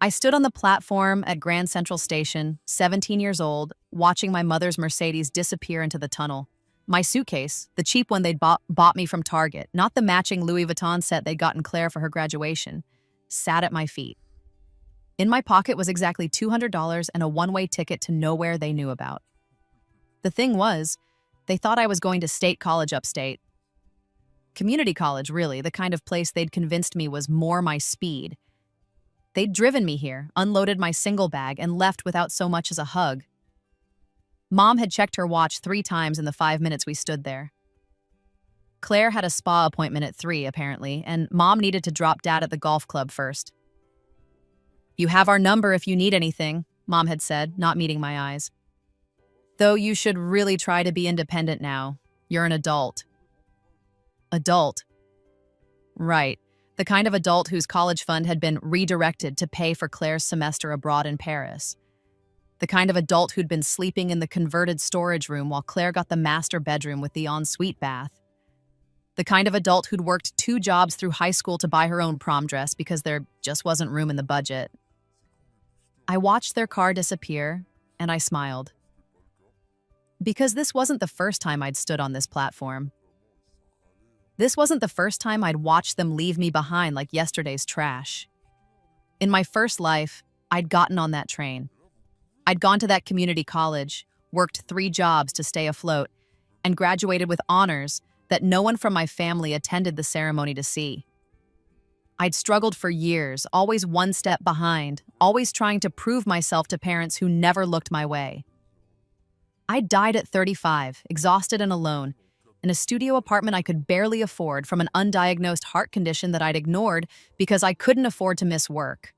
I stood on the platform at Grand Central Station, 17 years old, watching my mother's Mercedes disappear into the tunnel. My suitcase, the cheap one they'd bought me from Target, not the matching Louis Vuitton set they'd gotten Claire for her graduation, sat at my feet. In my pocket was exactly $200 and a one-way ticket to nowhere they knew about. The thing was, they thought I was going to state college upstate. Community college, really, the kind of place they'd convinced me was more my speed. They'd driven me here, unloaded my single bag, and left without so much as a hug. Mom had checked her watch 3 times in the 5 minutes we stood there. Claire had a spa appointment at 3, apparently, and Mom needed to drop Dad at the golf club first. "You have our number if you need anything," Mom had said, not meeting my eyes. "Though you should really try to be independent now. You're an adult." Adult. Right. The kind of adult whose college fund had been redirected to pay for Claire's semester abroad in Paris. The kind of adult who'd been sleeping in the converted storage room while Claire got the master bedroom with the ensuite bath. The kind of adult who'd worked 2 jobs through high school to buy her own prom dress because there just wasn't room in the budget. I watched their car disappear, and I smiled. Because this wasn't the first time I'd stood on this platform. This wasn't the first time I'd watched them leave me behind like yesterday's trash. In my first life, I'd gotten on that train. I'd gone to that community college, worked 3 jobs to stay afloat, and graduated with honors that no one from my family attended the ceremony to see. I'd struggled for years, always one step behind, always trying to prove myself to parents who never looked my way. I died at 35, exhausted and alone, in a studio apartment I could barely afford from an undiagnosed heart condition that I'd ignored because I couldn't afford to miss work.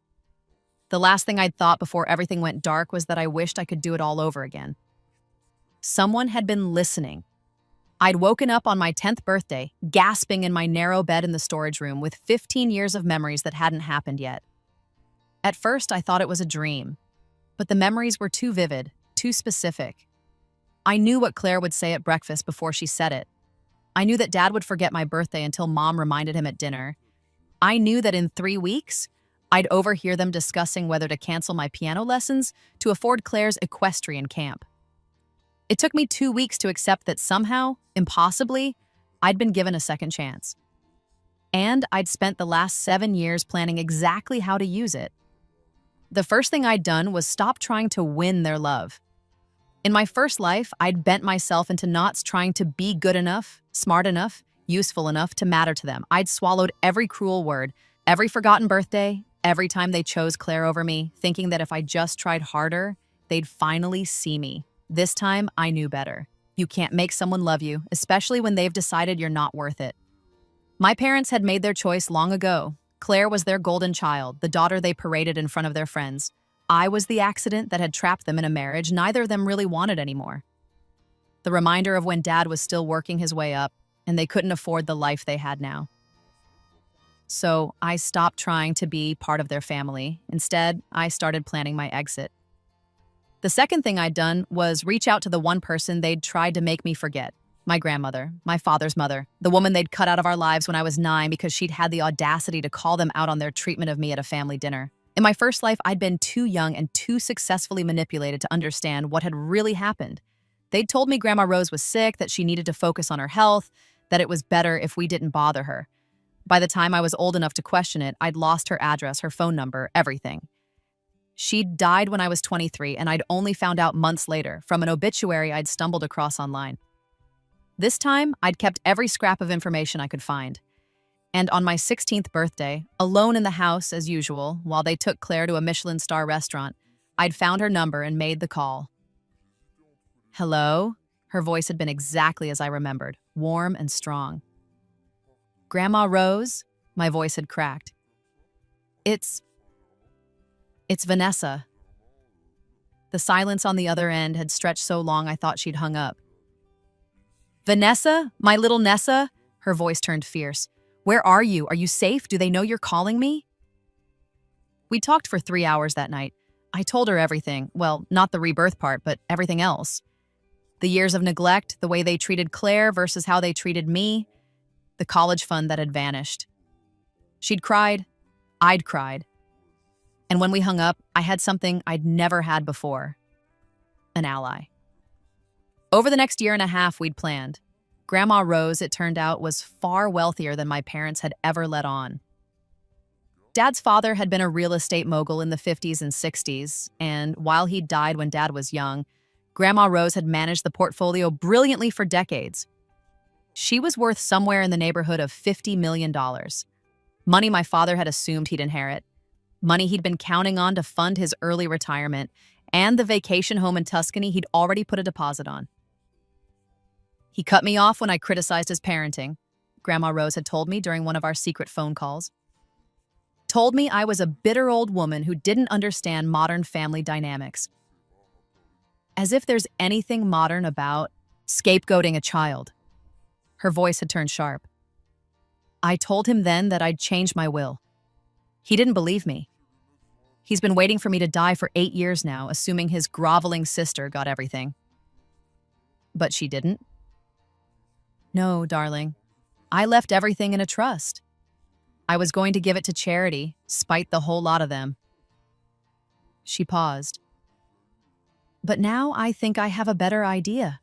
The last thing I'd thought before everything went dark was that I wished I could do it all over again. Someone had been listening. I'd woken up on my 10th birthday, gasping in my narrow bed in the storage room with 15 years of memories that hadn't happened yet. At first, I thought it was a dream, but the memories were too vivid, too specific. I knew what Claire would say at breakfast before she said it. I knew that Dad would forget my birthday until Mom reminded him at dinner. I knew that in 3 weeks, I'd overhear them discussing whether to cancel my piano lessons to afford Claire's equestrian camp. It took me 2 weeks to accept that somehow, impossibly, I'd been given a second chance. And I'd spent the last 7 years planning exactly how to use it. The first thing I'd done was stop trying to win their love. In my first life, I'd bent myself into knots trying to be good enough, smart enough, useful enough to matter to them. I'd swallowed every cruel word, every forgotten birthday, every time they chose Claire over me, thinking that if I just tried harder, they'd finally see me. This time, I knew better. You can't make someone love you, especially when they've decided you're not worth it. My parents had made their choice long ago. Claire was their golden child, the daughter they paraded in front of their friends. I was the accident that had trapped them in a marriage neither of them really wanted anymore. The reminder of when Dad was still working his way up, and they couldn't afford the life they had now. So I stopped trying to be part of their family. Instead, I started planning my exit. The second thing I'd done was reach out to the one person they'd tried to make me forget. My grandmother, my father's mother, the woman they'd cut out of our lives when I was 9 because she'd had the audacity to call them out on their treatment of me at a family dinner. In my first life, I'd been too young and too successfully manipulated to understand what had really happened. They'd told me Grandma Rose was sick, that she needed to focus on her health, that it was better if we didn't bother her. By the time I was old enough to question it, I'd lost her address, her phone number, everything. She'd died when I was 23, and I'd only found out months later from an obituary I'd stumbled across online. This time, I'd kept every scrap of information I could find. And on my 16th birthday, alone in the house as usual, while they took Claire to a Michelin star restaurant, I'd found her number and made the call. Hello? Her voice had been exactly as I remembered, warm and strong. Grandma Rose? My voice had cracked. It's Vanessa. The silence on the other end had stretched so long I thought she'd hung up. Vanessa? My little Nessa? Her voice turned fierce. Where are you? Are you safe? Do they know you're calling me? We talked for 3 hours that night. I told her everything. Well, not the rebirth part, but everything else. The years of neglect, the way they treated Claire versus how they treated me, the college fund that had vanished. She'd cried. I'd cried. And when we hung up, I had something I'd never had before: an ally. Over the next year and a half we'd planned, Grandma Rose, it turned out, was far wealthier than my parents had ever let on. Dad's father had been a real estate mogul in the 50s and 60s, and while he died when Dad was young, Grandma Rose had managed the portfolio brilliantly for decades. She was worth somewhere in the neighborhood of $50 million. Money my father had assumed he'd inherit, money he'd been counting on to fund his early retirement, and the vacation home in Tuscany he'd already put a deposit on. He cut me off when I criticized his parenting, Grandma Rose had told me during one of our secret phone calls. Told me I was a bitter old woman who didn't understand modern family dynamics. As if there's anything modern about scapegoating a child. Her voice had turned sharp. I told him then that I'd changed my will. He didn't believe me. He's been waiting for me to die for 8 years now, assuming his groveling sister got everything. But she didn't. No, darling. I left everything in a trust. I was going to give it to charity, spite the whole lot of them. She paused. But now I think I have a better idea.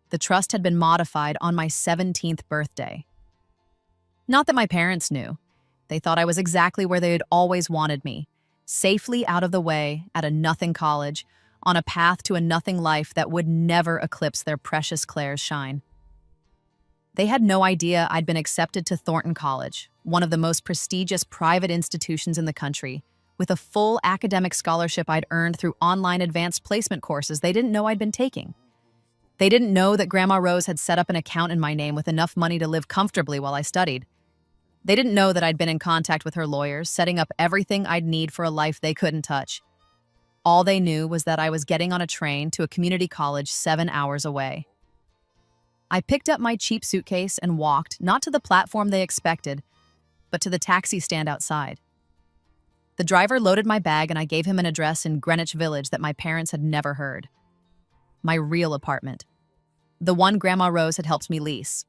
The trust had been modified on my 17th birthday. Not that my parents knew. They thought I was exactly where they had always wanted me, safely out of the way at a nothing college, on a path to a nothing life that would never eclipse their precious Claire's shine. They had no idea I'd been accepted to Thornton College, one of the most prestigious private institutions in the country, with a full academic scholarship I'd earned through online advanced placement courses they didn't know I'd been taking. They didn't know that Grandma Rose had set up an account in my name with enough money to live comfortably while I studied. They didn't know that I'd been in contact with her lawyers, setting up everything I'd need for a life they couldn't touch. All they knew was that I was getting on a train to a community college 7 hours away. I picked up my cheap suitcase and walked, not to the platform they expected, but to the taxi stand outside. The driver loaded my bag and I gave him an address in Greenwich Village that my parents had never heard. My real apartment. The one Grandma Rose had helped me lease.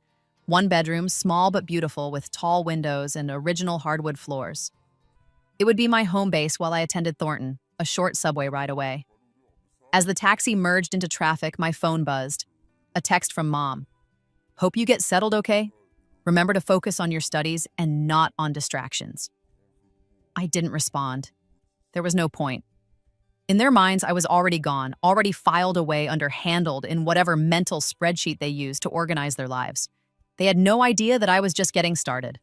1 bedroom, small but beautiful, with tall windows and original hardwood floors. It would be my home base while I attended Thornton, a short subway ride away. As the taxi merged into traffic, my phone buzzed. A text from Mom. Hope you get settled okay. Remember to focus on your studies and not on distractions. I didn't respond. There was no point. In their minds, I was already gone, already filed away under handled in whatever mental spreadsheet they used to organize their lives. They had no idea that I was just getting started.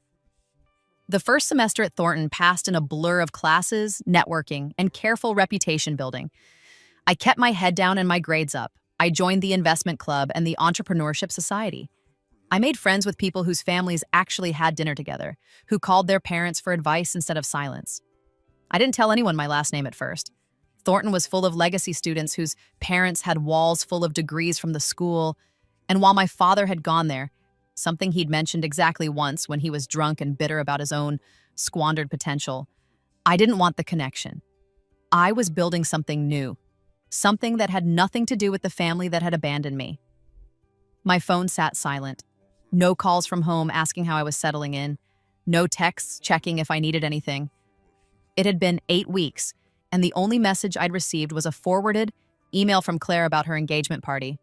The first semester at Thornton passed in a blur of classes, networking, and careful reputation building. I kept my head down and my grades up. I joined the investment club and the entrepreneurship society. I made friends with people whose families actually had dinner together, who called their parents for advice instead of silence. I didn't tell anyone my last name at first. Thornton was full of legacy students whose parents had walls full of degrees from the school, and while my father had gone there, something he'd mentioned exactly once when he was drunk and bitter about his own squandered potential, I didn't want the connection. I was building something new, something that had nothing to do with the family that had abandoned me. My phone sat silent. No calls from home asking how I was settling in. No texts checking if I needed anything. It had been 8 weeks, and the only message I'd received was a forwarded email from Claire about her engagement party.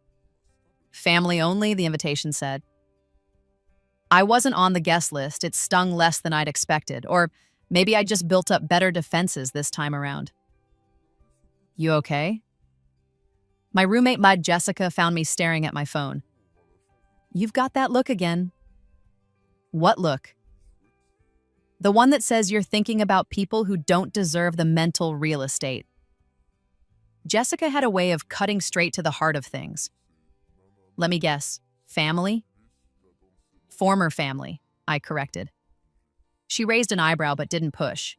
Family only, the invitation said. I wasn't on the guest list. It stung less than I'd expected, or maybe I just built up better defenses this time around. You okay? My roommate Mud Jessica found me staring at my phone. You've got that look again. What look? The one that says you're thinking about people who don't deserve the mental real estate. Jessica had a way of cutting straight to the heart of things. Let me guess, family? Former family, I corrected. She raised an eyebrow but didn't push.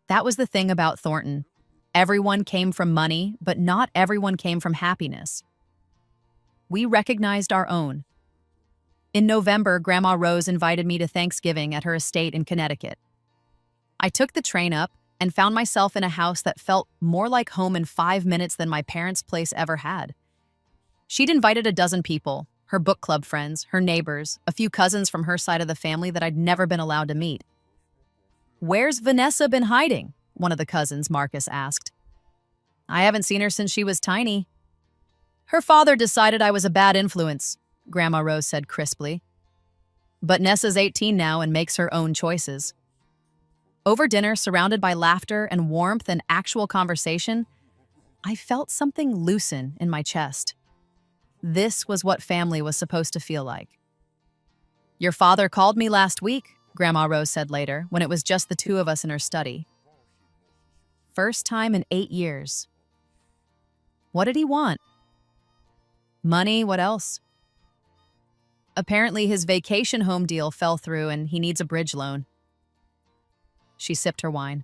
That was the thing about Thornton. Everyone came from money, but not everyone came from happiness. We recognized our own. In November, Grandma Rose invited me to Thanksgiving at her estate in Connecticut. I took the train up and found myself in a house that felt more like home in 5 minutes than my parents' place ever had. She'd invited a dozen people, her book club friends, her neighbors, a few cousins from her side of the family that I'd never been allowed to meet. "Where's Vanessa been hiding?" one of the cousins, Marcus, asked. "I haven't seen her since she was tiny." "Her father decided I was a bad influence," Grandma Rose said crisply. "But Nessa's 18 now and makes her own choices." Over dinner, surrounded by laughter and warmth and actual conversation, I felt something loosen in my chest. This was what family was supposed to feel like. "Your father called me last week," Grandma Rose said later, when it was just the two of us in her study. First time in 8 years. What did he want? Money, what else? Apparently his vacation home deal fell through and he needs a bridge loan. She sipped her wine.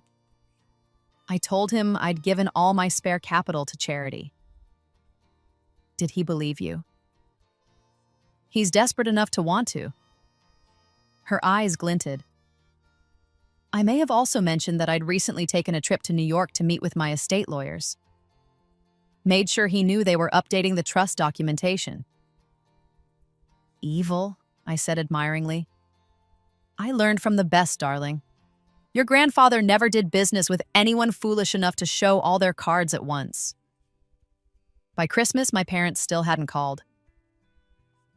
"I told him I'd given all my spare capital to charity." "Did he believe you?" "He's desperate enough to want to." Her eyes glinted. I may have also mentioned that I'd recently taken a trip to New York to meet with my estate lawyers. Made sure he knew they were updating the trust documentation. "Evil," I said admiringly. "I learned from the best, darling. Your grandfather never did business with anyone foolish enough to show all their cards at once." By Christmas, my parents still hadn't called.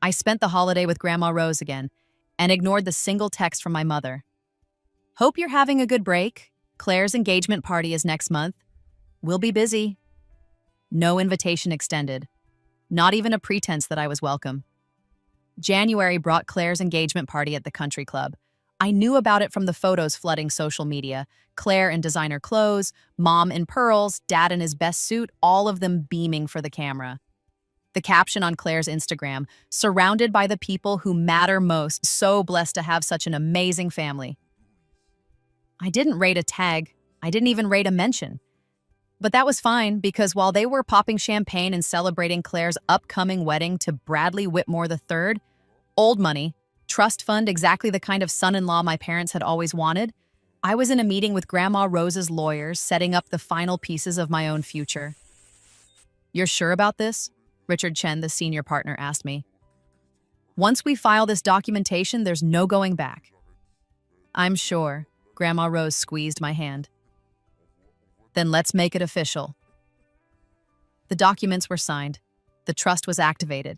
I spent the holiday with Grandma Rose again and ignored the single text from my mother. "Hope you're having a good break. Claire's engagement party is next month. We'll be busy." No invitation extended. Not even a pretense that I was welcome. January brought Claire's engagement party at the country club. I knew about it from the photos flooding social media. Claire in designer clothes, Mom in pearls, Dad in his best suit, all of them beaming for the camera. The caption on Claire's Instagram, "Surrounded by the people who matter most, so blessed to have such an amazing family." I didn't rate a tag. I didn't even rate a mention. But that was fine because while they were popping champagne and celebrating Claire's upcoming wedding to Bradley Whitmore III, old money, trust fund, exactly the kind of son-in-law my parents had always wanted, I was in a meeting with Grandma Rose's lawyers setting up the final pieces of my own future. "You're sure about this?" Richard Chen, the senior partner, asked me. "Once we file this documentation, there's no going back." "I'm sure." Grandma Rose squeezed my hand. "Then let's make it official." The documents were signed. The trust was activated.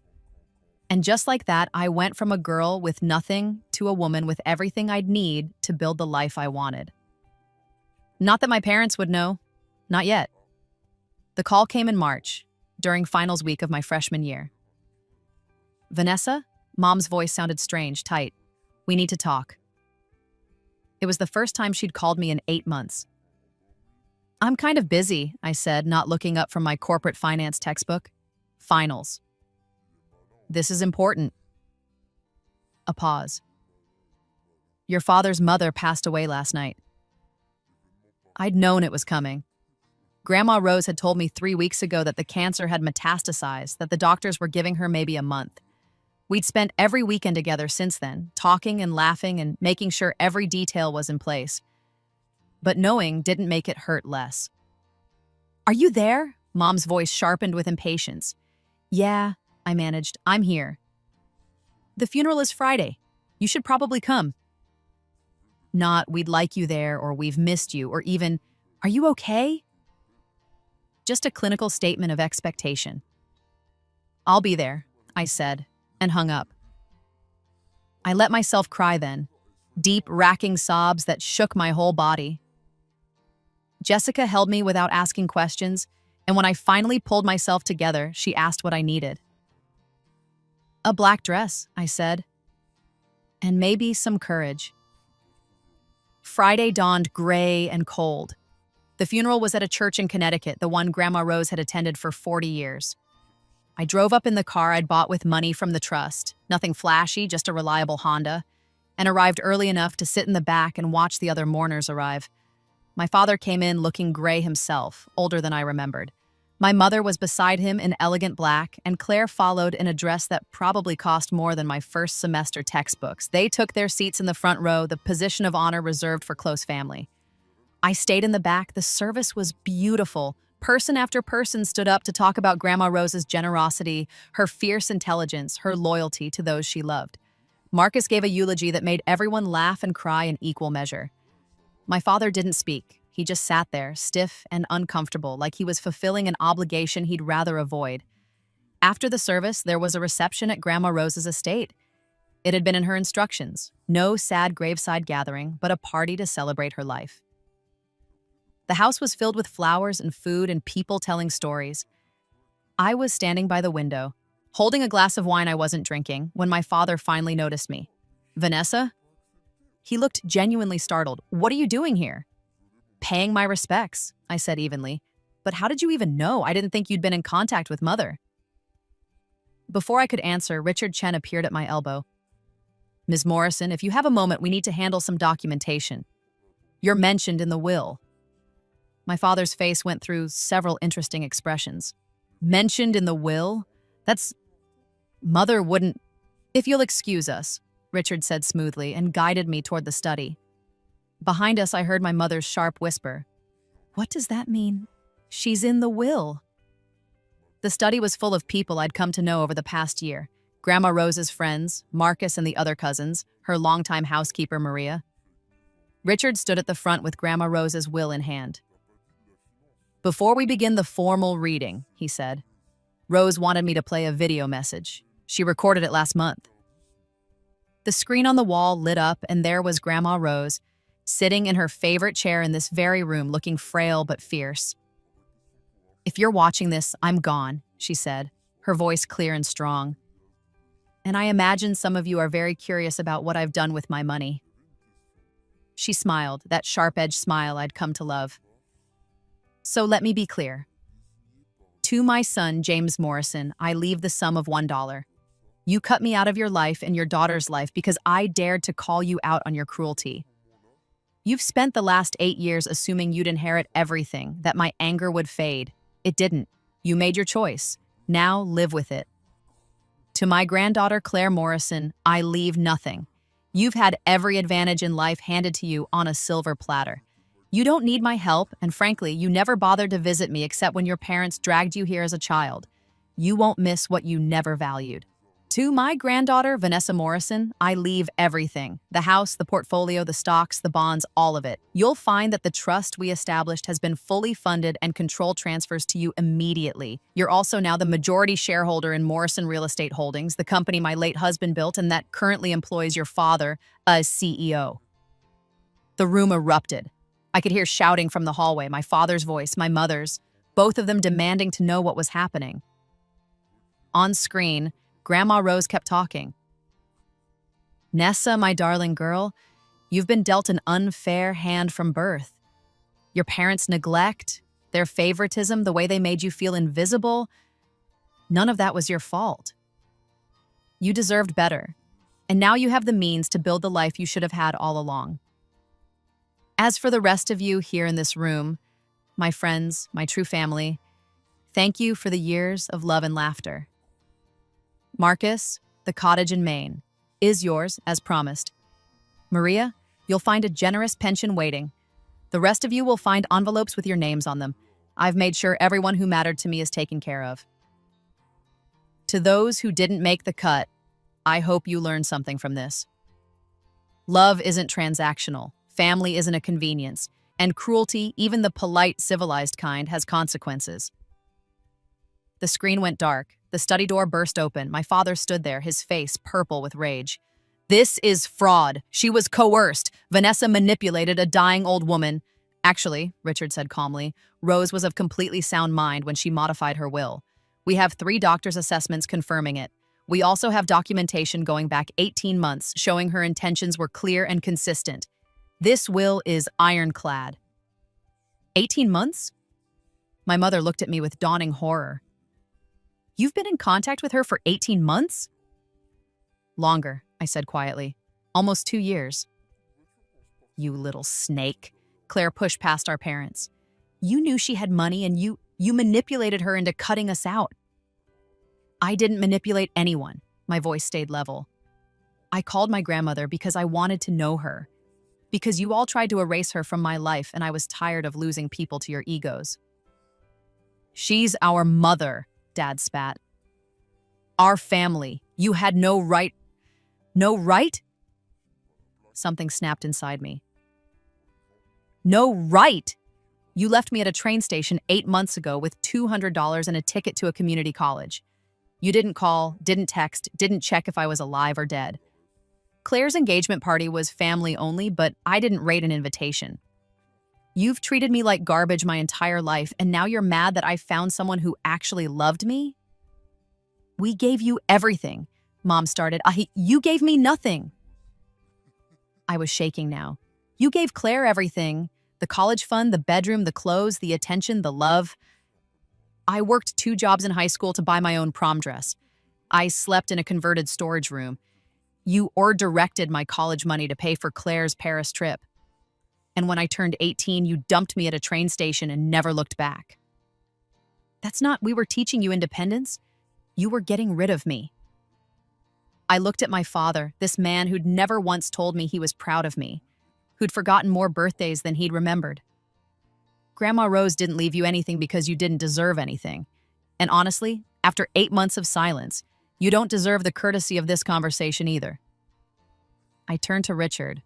And just like that, I went from a girl with nothing to a woman with everything I'd need to build the life I wanted. Not that my parents would know. Not yet. The call came in March, during finals week of my freshman year. "Vanessa?" Mom's voice sounded strange, tight. "We need to talk." It was the first time she'd called me in 8 months. "I'm kind of busy," I said, not looking up from my corporate finance textbook. "Finals." "This is important." A pause. "Your father's mother passed away last night." I'd known it was coming. Grandma Rose had told me 3 weeks ago that the cancer had metastasized, that the doctors were giving her maybe a month. We'd spent every weekend together since then, talking and laughing and making sure every detail was in place. But knowing didn't make it hurt less. "Are you there?" Mom's voice sharpened with impatience. "Yeah," I managed. "I'm here." "The funeral is Friday. You should probably come." Not, "We'd like you there," or "We've missed you," or even, "Are you okay?" Just a clinical statement of expectation. "I'll be there," I said, and hung up. I let myself cry then, deep, racking sobs that shook my whole body. Jessica held me without asking questions, and when I finally pulled myself together, she asked what I needed. "A black dress," I said, "and maybe some courage." Friday dawned gray and cold. The funeral was at a church in Connecticut, the one Grandma Rose had attended for 40 years. I drove up in the car I'd bought with money from the trust, nothing flashy, just a reliable Honda, and arrived early enough to sit in the back and watch the other mourners arrive. My father came in looking gray himself, older than I remembered. My mother was beside him in elegant black, and Claire followed in a dress that probably cost more than my first semester textbooks. They took their seats in the front row, the position of honor reserved for close family. I stayed in the back. The service was beautiful. Person after person stood up to talk about Grandma Rose's generosity, her fierce intelligence, her loyalty to those she loved. Marcus gave a eulogy that made everyone laugh and cry in equal measure. My father didn't speak. He just sat there, stiff and uncomfortable, like he was fulfilling an obligation he'd rather avoid. After the service, there was a reception at Grandma Rose's estate. It had been in her instructions. No sad graveside gathering, but a party to celebrate her life. The house was filled with flowers and food and people telling stories. I was standing by the window, holding a glass of wine I wasn't drinking, when my father finally noticed me. "Vanessa?" He looked genuinely startled. "What are you doing here?" "Paying my respects," I said evenly. "But how did you even know? I didn't think you'd been in contact with Mother." Before I could answer, Richard Chen appeared at my elbow. "Ms. Morrison, if you have a moment, we need to handle some documentation. You're mentioned in the will." My father's face went through several interesting expressions. "Mentioned in the will? That's... Mother wouldn't..." "If you'll excuse us," Richard said smoothly and guided me toward the study. Behind us, I heard my mother's sharp whisper. "What does that mean? She's in the will." The study was full of people I'd come to know over the past year. Grandma Rose's friends, Marcus and the other cousins, her longtime housekeeper, Maria. Richard stood at the front with Grandma Rose's will in hand. "Before we begin the formal reading," he said, "Rose wanted me to play a video message. She recorded it last month." The screen on the wall lit up, and there was Grandma Rose, sitting in her favorite chair in this very room, looking frail but fierce. "If you're watching this, I'm gone," she said, her voice clear and strong. "And I imagine some of you are very curious about what I've done with my money." She smiled, that sharp-edged smile I'd come to love. "So let me be clear. To my son, James Morrison, I leave the sum of $1. You cut me out of your life and your daughter's life because I dared to call you out on your cruelty. You've spent the last 8 years assuming you'd inherit everything, that my anger would fade. It didn't. You made your choice. Now live with it. To my granddaughter, Claire Morrison, I leave nothing. You've had every advantage in life handed to you on a silver platter. You don't need my help, and frankly, you never bothered to visit me except when your parents dragged you here as a child. You won't miss what you never valued. To my granddaughter, Vanessa Morrison, I leave everything. The house, the portfolio, the stocks, the bonds, all of it. You'll find that the trust we established has been fully funded and control transfers to you immediately. You're also now the majority shareholder in Morrison Real Estate Holdings, the company my late husband built and that currently employs your father as CEO." The room erupted. I could hear shouting from the hallway, my father's voice, my mother's, both of them demanding to know what was happening. On screen, Grandma Rose kept talking. "Nessa, my darling girl, you've been dealt an unfair hand from birth. Your parents' neglect, their favoritism, the way they made you feel invisible, none of that was your fault. You deserved better, and now you have the means to build the life you should have had all along. As for the rest of you here in this room, my friends, my true family, thank you for the years of love and laughter. Marcus, the cottage in Maine, is yours, as promised. Maria, you'll find a generous pension waiting. The rest of you will find envelopes with your names on them. I've made sure everyone who mattered to me is taken care of. To those who didn't make the cut, I hope you learned something from this. Love isn't transactional, family isn't a convenience, and cruelty, even the polite, civilized kind, has consequences." The screen went dark. The study door burst open. My father stood there, his face purple with rage. "This is fraud. She was coerced. Vanessa manipulated a dying old woman." "Actually," Richard said calmly, "Rose was of completely sound mind when she modified her will. We have 3 doctors' assessments confirming it. We also have documentation going back 18 months showing her intentions were clear and consistent. This will is ironclad." 18 months? My mother looked at me with dawning horror. "You've been in contact with her for 18 months? "Longer," I said quietly. "Almost 2 years." "You little snake." Claire pushed past our parents. "You knew she had money and you manipulated her into cutting us out." "I didn't manipulate anyone." My voice stayed level. "I called my grandmother because I wanted to know her. Because you all tried to erase her from my life and I was tired of losing people to your egos." "She's our mother," Dad spat. "Our family. You had no right." "No right?" Something snapped inside me. No right! You left me at a train station 8 months ago with $200 and a ticket to a community college. You didn't call, didn't text, didn't check if I was alive or dead. Claire's engagement party was family only, but I didn't rate an invitation. You've treated me like garbage my entire life, and now you're mad that I found someone who actually loved me? We gave you everything, Mom started. You gave me nothing. I was shaking now. You gave Claire everything. The college fund, the bedroom, the clothes, the attention, the love. I worked 2 jobs in high school to buy my own prom dress. I slept in a converted storage room. You directed my college money to pay for Claire's Paris trip. And when I turned 18, you dumped me at a train station and never looked back. We were teaching you independence. You were getting rid of me. I looked at my father, this man who'd never once told me he was proud of me, who'd forgotten more birthdays than he'd remembered. Grandma Rose didn't leave you anything because you didn't deserve anything. And honestly, after 8 months of silence, you don't deserve the courtesy of this conversation either. I turned to Richard.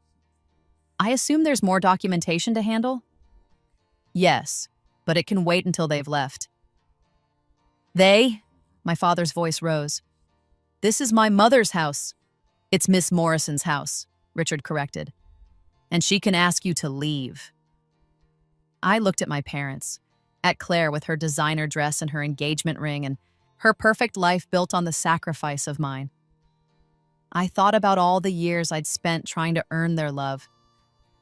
I assume there's more documentation to handle? Yes, but it can wait until they've left. They? My father's voice rose. This is my mother's house. It's Miss Morrison's house, Richard corrected. And she can ask you to leave. I looked at my parents, at Claire with her designer dress and her engagement ring and her perfect life built on the sacrifice of mine. I thought about all the years I'd spent trying to earn their love,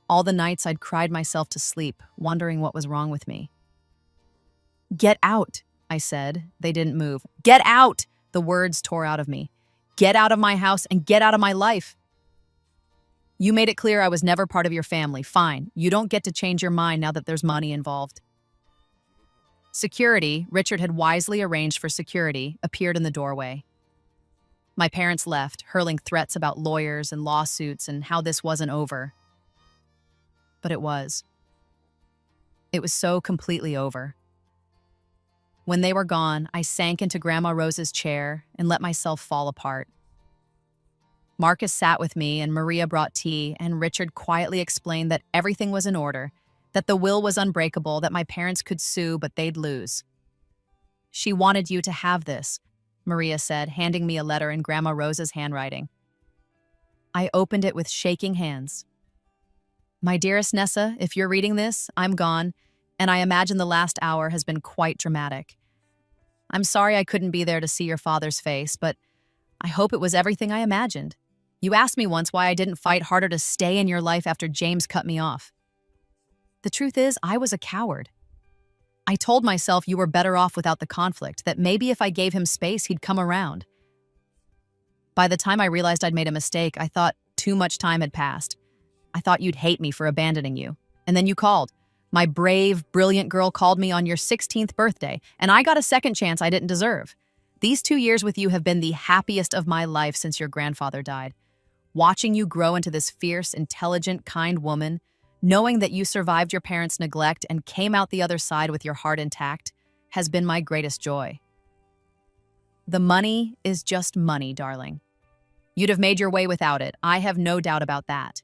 all the nights I'd cried myself to sleep, wondering what was wrong with me. Get out, I said. They didn't move. Get out! The words tore out of me. Get out of my house and get out of my life. You made it clear I was never part of your family. Fine. You don't get to change your mind now that there's money involved. Security, Richard had wisely arranged for security, appeared in the doorway. My parents left, hurling threats about lawyers and lawsuits and how this wasn't over. But it was. It was so completely over. When they were gone, I sank into Grandma Rose's chair and let myself fall apart. Marcus sat with me and Maria brought tea, and Richard quietly explained that everything was in order, that the will was unbreakable, that my parents could sue, but they'd lose. She wanted you to have this, Maria said, handing me a letter in Grandma Rose's handwriting. I opened it with shaking hands. My dearest Nessa, if you're reading this, I'm gone, and I imagine the last hour has been quite dramatic. I'm sorry I couldn't be there to see your father's face, but I hope it was everything I imagined. You asked me once why I didn't fight harder to stay in your life after James cut me off. The truth is, I was a coward. I told myself you were better off without the conflict, that maybe if I gave him space, he'd come around. By the time I realized I'd made a mistake, I thought too much time had passed. I thought you'd hate me for abandoning you. And then you called. My brave, brilliant girl called me on your 16th birthday, and I got a second chance I didn't deserve. These 2 years with you have been the happiest of my life since your grandfather died. Watching you grow into this fierce, intelligent, kind woman, knowing that you survived your parents' neglect and came out the other side with your heart intact, has been my greatest joy. The money is just money, darling. You'd have made your way without it. I have no doubt about that.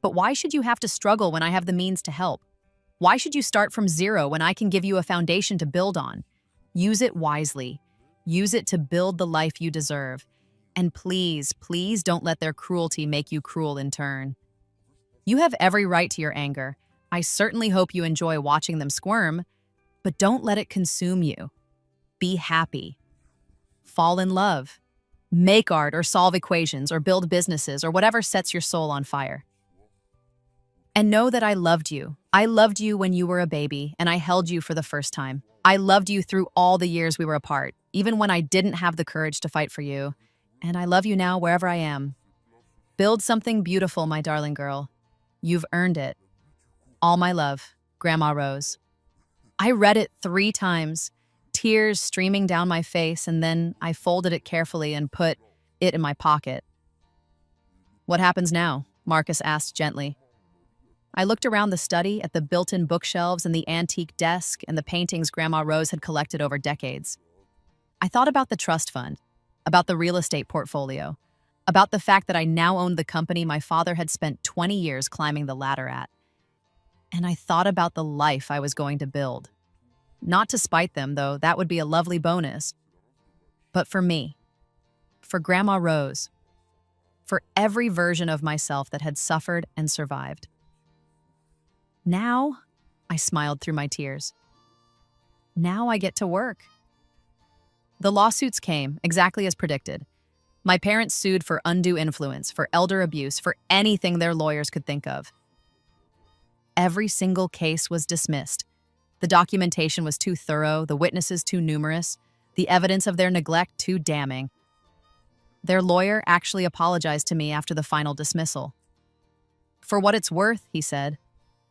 But why should you have to struggle when I have the means to help? Why should you start from zero when I can give you a foundation to build on? Use it wisely. Use it to build the life you deserve. And please, please don't let their cruelty make you cruel in turn. You have every right to your anger. I certainly hope you enjoy watching them squirm, but don't let it consume you. Be happy. Fall in love. Make art or solve equations or build businesses or whatever sets your soul on fire. And know that I loved you. I loved you when you were a baby, and I held you for the first time. I loved you through all the years we were apart, even when I didn't have the courage to fight for you. And I love you now wherever I am. Build something beautiful, my darling girl. You've earned it. All my love, Grandma Rose. I read it 3 times, tears streaming down my face, and then I folded it carefully and put it in my pocket. What happens now? Marcus asked gently. I looked around the study at the built-in bookshelves and the antique desk and the paintings Grandma Rose had collected over decades. I thought about the trust fund, about the real estate portfolio, about the fact that I now owned the company my father had spent 20 years climbing the ladder at. And I thought about the life I was going to build. Not to spite them, though, that would be a lovely bonus. But for me, for Grandma Rose, for every version of myself that had suffered and survived. Now, I smiled through my tears. Now I get to work. The lawsuits came, exactly as predicted. My parents sued for undue influence, for elder abuse, for anything their lawyers could think of. Every single case was dismissed. The documentation was too thorough, the witnesses too numerous, the evidence of their neglect too damning. Their lawyer actually apologized to me after the final dismissal. For what it's worth, he said,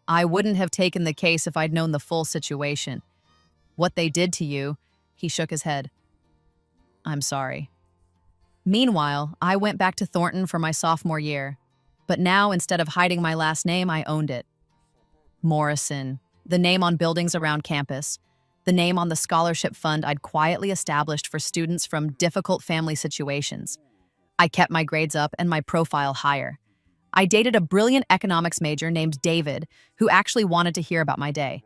I wouldn't have taken the case if I'd known the full situation. What they did to you, he shook his head. I'm sorry. Meanwhile, I went back to Thornton for my sophomore year. But now, instead of hiding my last name, I owned it. Morrison, the name on buildings around campus, the name on the scholarship fund I'd quietly established for students from difficult family situations. I kept my grades up and my profile higher. I dated a brilliant economics major named David, who actually wanted to hear about my day.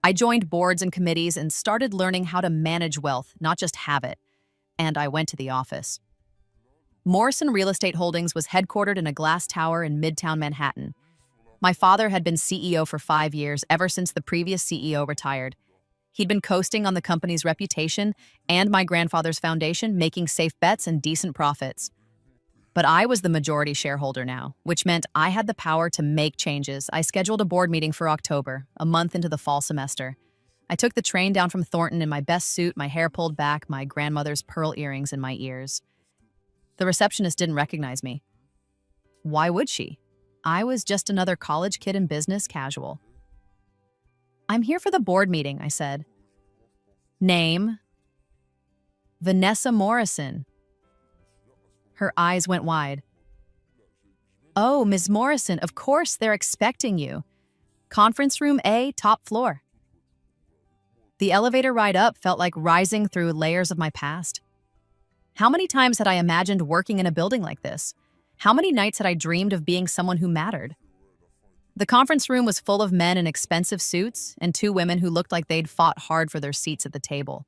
I joined boards and committees and started learning how to manage wealth, not just have it. And I went to the office. Morrison Real Estate Holdings was headquartered in a glass tower in Midtown Manhattan. My father had been CEO for 5 years, ever since the previous CEO retired. He'd been coasting on the company's reputation and my grandfather's foundation, making safe bets and decent profits. But I was the majority shareholder now, which meant I had the power to make changes. I scheduled a board meeting for October, a month into the fall semester. I took the train down from Thornton in my best suit, my hair pulled back, my grandmother's pearl earrings in my ears. The receptionist didn't recognize me. Why would she? I was just another college kid in business casual. I'm here for the board meeting, I said. Name? Vanessa Morrison. Her eyes went wide. Oh, Ms. Morrison, of course they're expecting you. Conference room A, top floor. The elevator ride up felt like rising through layers of my past. How many times had I imagined working in a building like this? How many nights had I dreamed of being someone who mattered? The conference room was full of men in expensive suits and 2 women who looked like they'd fought hard for their seats at the table.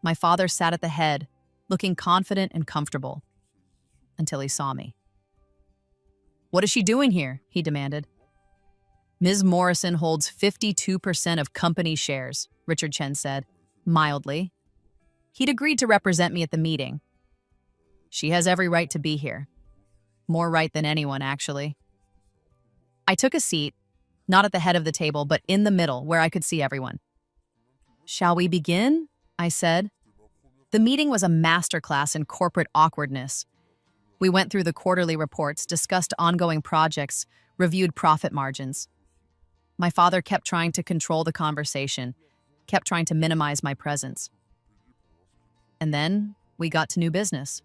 My father sat at the head, looking confident and comfortable, until he saw me. What is she doing here? He demanded. Ms. Morrison holds 52% of company shares, Richard Chen said, mildly. He'd agreed to represent me at the meeting. She has every right to be here. More right than anyone, actually. I took a seat, not at the head of the table, but in the middle, where I could see everyone. Shall we begin? I said. The meeting was a masterclass in corporate awkwardness. We went through the quarterly reports, discussed ongoing projects, reviewed profit margins. My father kept trying to control the conversation, kept trying to minimize my presence. And then we got to new business.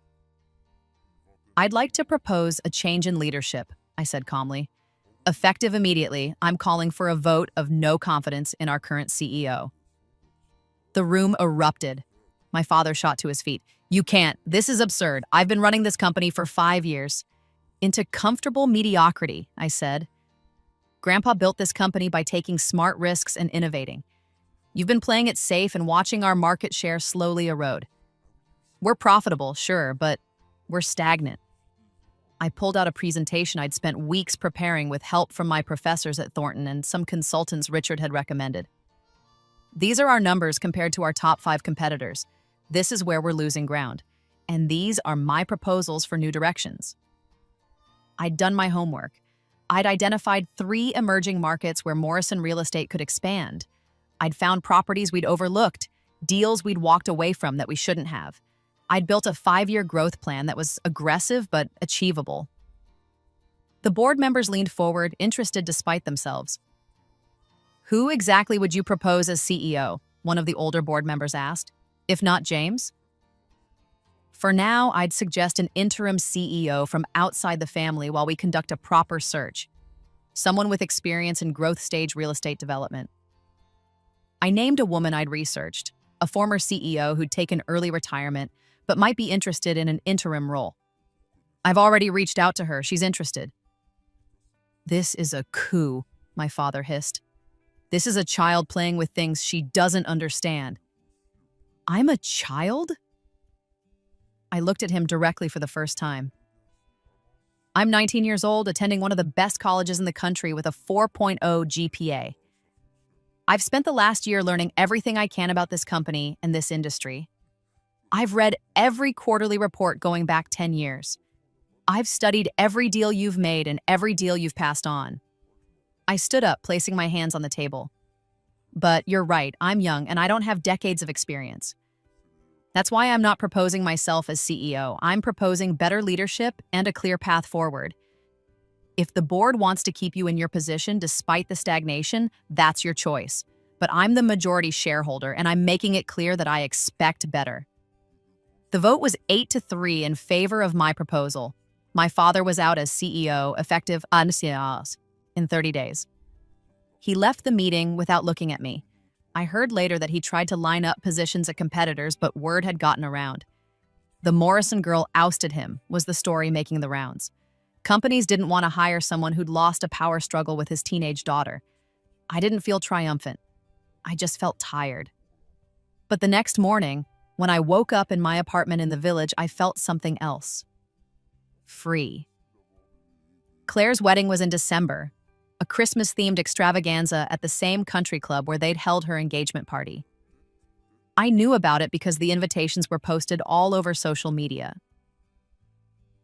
I'd like to propose a change in leadership, I said calmly. Effective immediately, I'm calling for a vote of no confidence in our current CEO. The room erupted. My father shot to his feet. You can't. This is absurd. I've been running this company for 5 years. Into comfortable mediocrity, I said. Grandpa built this company by taking smart risks and innovating. You've been playing it safe and watching our market share slowly erode. We're profitable, sure, but we're stagnant. I pulled out a presentation I'd spent weeks preparing with help from my professors at Thornton and some consultants Richard had recommended. These are our numbers compared to our top 5 competitors. This is where we're losing ground. And these are my proposals for new directions. I'd done my homework. I'd identified 3 emerging markets where Morrison Real Estate could expand. I'd found properties we'd overlooked, deals we'd walked away from that we shouldn't have. I'd built a 5-year growth plan that was aggressive but achievable. The board members leaned forward, interested despite themselves. Who exactly would you propose as CEO? One of the older board members asked. If not James? For now, I'd suggest an interim CEO from outside the family while we conduct a proper search. Someone with experience in growth stage real estate development. I named a woman I'd researched, a former CEO who'd taken early retirement, but might be interested in an interim role. I've already reached out to her. She's interested. This is a coup, my father hissed. This is a child playing with things she doesn't understand. I'm a child? I looked at him directly for the first time. I'm 19 years old, attending one of the best colleges in the country with a 4.0 GPA. I've spent the last year learning everything I can about this company and this industry. I've read every quarterly report going back 10 years. I've studied every deal you've made and every deal you've passed on. I stood up, placing my hands on the table. But you're right, I'm young and I don't have decades of experience. That's why I'm not proposing myself as CEO. I'm proposing better leadership and a clear path forward. If the board wants to keep you in your position despite the stagnation, that's your choice. But I'm the majority shareholder and I'm making it clear that I expect better. The vote was 8-3 in favor of my proposal. My father was out as CEO, effective in 30 days. He left the meeting without looking at me. I heard later that he tried to line up positions at competitors, but word had gotten around. The Morrison girl ousted him, was the story making the rounds. Companies didn't want to hire someone who'd lost a power struggle with his teenage daughter. I didn't feel triumphant. I just felt tired. But the next morning, when I woke up in my apartment in the village, I felt something else. Free. Claire's wedding was in December, a Christmas-themed extravaganza at the same country club where they'd held her engagement party. I knew about it because the invitations were posted all over social media.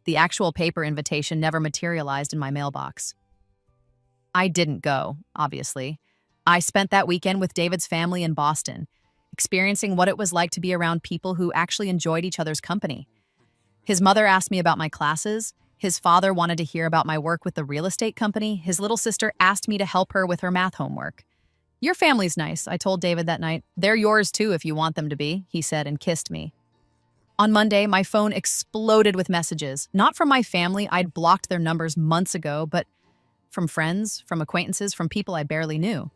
The actual paper invitation never materialized in my mailbox. I didn't go, obviously. I spent that weekend with David's family in Boston, experiencing what it was like to be around people who actually enjoyed each other's company. His mother asked me about my classes. His father wanted to hear about my work with the real estate company. His little sister asked me to help her with her math homework. Your family's nice, I told David that night. They're yours too if you want them to be, he said and kissed me. On Monday, my phone exploded with messages. Not from my family, I'd blocked their numbers months ago, but from friends, from acquaintances, from people I barely knew.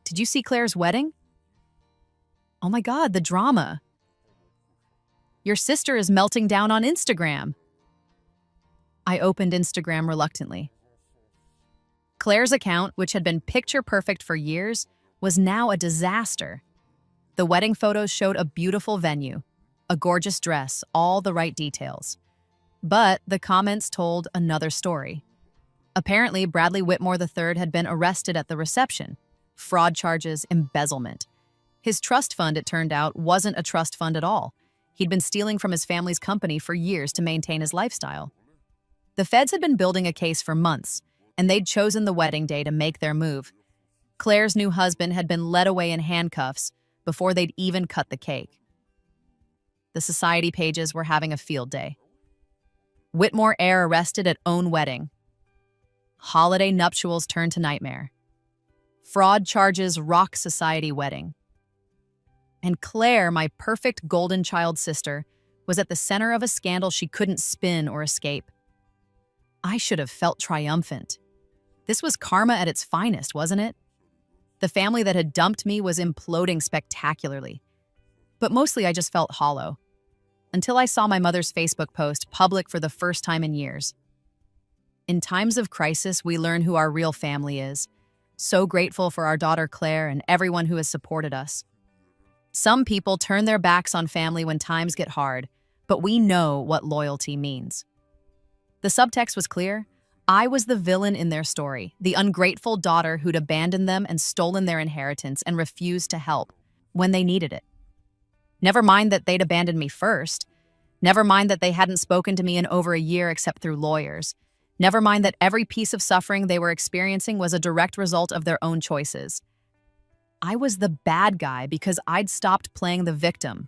Did you see Claire's wedding? Oh my God, the drama. Your sister is melting down on Instagram. I opened Instagram reluctantly. Claire's account, which had been picture-perfect for years, was now a disaster. The wedding photos showed a beautiful venue, a gorgeous dress, all the right details. But the comments told another story. Apparently, Bradley Whitmore III had been arrested at the reception. Fraud charges, embezzlement. His trust fund, it turned out, wasn't a trust fund at all. He'd been stealing from his family's company for years to maintain his lifestyle. The feds had been building a case for months, and they'd chosen the wedding day to make their move. Claire's new husband had been led away in handcuffs before they'd even cut the cake. The society pages were having a field day. Whitmore heir arrested at own wedding. Holiday nuptials turned to nightmare. Fraud charges rock society wedding. And Claire, my perfect golden child sister, was at the center of a scandal she couldn't spin or escape. I should have felt triumphant. This was karma at its finest, wasn't it? The family that had dumped me was imploding spectacularly. But mostly I just felt hollow. Until I saw my mother's Facebook post public for the first time in years. In times of crisis, we learn who our real family is. So grateful for our daughter Claire and everyone who has supported us. Some people turn their backs on family when times get hard, but we know what loyalty means. The subtext was clear. I was the villain in their story, the ungrateful daughter who'd abandoned them and stolen their inheritance and refused to help when they needed it. Never mind that they'd abandoned me first. Never mind that they hadn't spoken to me in over a year except through lawyers. Never mind that every piece of suffering they were experiencing was a direct result of their own choices. I was the bad guy because I'd stopped playing the victim.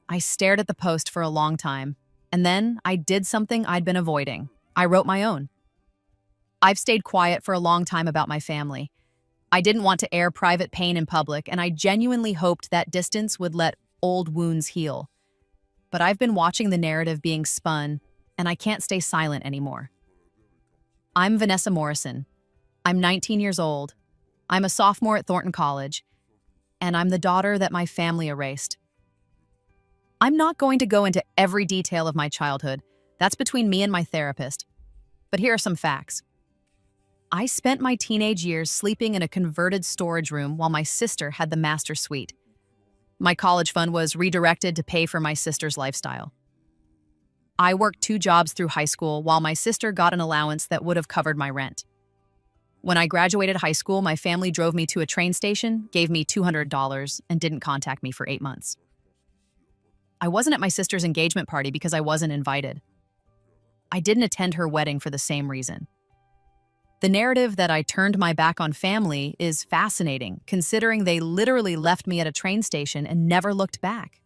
I stared at the post for a long time, and then I did something I'd been avoiding. I wrote my own. I've stayed quiet for a long time about my family. I didn't want to air private pain in public, and I genuinely hoped that distance would let old wounds heal. But I've been watching the narrative being spun, and I can't stay silent anymore. I'm Vanessa Morrison. I'm 19 years old. I'm a sophomore at Thornton College, and I'm the daughter that my family erased. I'm not going to go into every detail of my childhood. That's between me and my therapist. But here are some facts. I spent my teenage years sleeping in a converted storage room while my sister had the master suite. My college fund was redirected to pay for my sister's lifestyle. I worked 2 jobs through high school while my sister got an allowance that would have covered my rent. When I graduated high school, my family drove me to a train station, gave me $200, and didn't contact me for 8 months. I wasn't at my sister's engagement party because I wasn't invited. I didn't attend her wedding for the same reason. The narrative that I turned my back on family is fascinating, considering they literally left me at a train station and never looked back.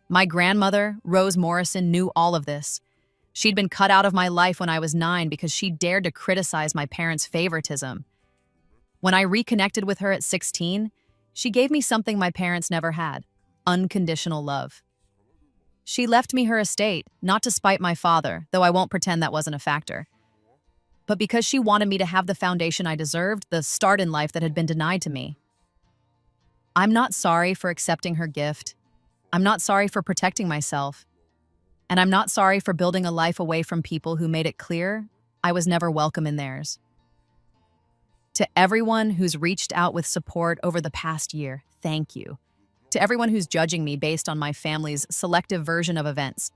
My grandmother, Rose Morrison, knew all of this. She'd been cut out of my life when I was 9 because she dared to criticize my parents' favoritism. When I reconnected with her at 16, she gave me something my parents never had: unconditional love. She left me her estate, not to spite my father, though I won't pretend that wasn't a factor, but because she wanted me to have the foundation I deserved, the start in life that had been denied to me. I'm not sorry for accepting her gift. I'm not sorry for protecting myself. And I'm not sorry for building a life away from people who made it clear I was never welcome in theirs. To everyone who's reached out with support over the past year, thank you. To everyone who's judging me based on my family's selective version of events,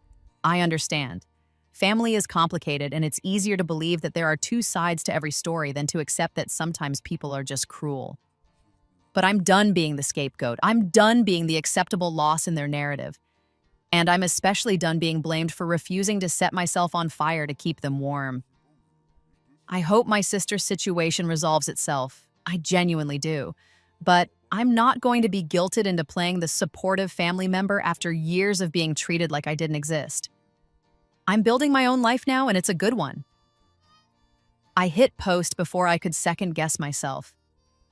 I understand. Family is complicated, and it's easier to believe that there are 2 sides to every story than to accept that sometimes people are just cruel. But I'm done being the scapegoat. I'm done being the acceptable loss in their narrative. And I'm especially done being blamed for refusing to set myself on fire to keep them warm. I hope my sister's situation resolves itself. I genuinely do. But I'm not going to be guilted into playing the supportive family member after years of being treated like I didn't exist. I'm building my own life now, and it's a good one. I hit post before I could second-guess myself.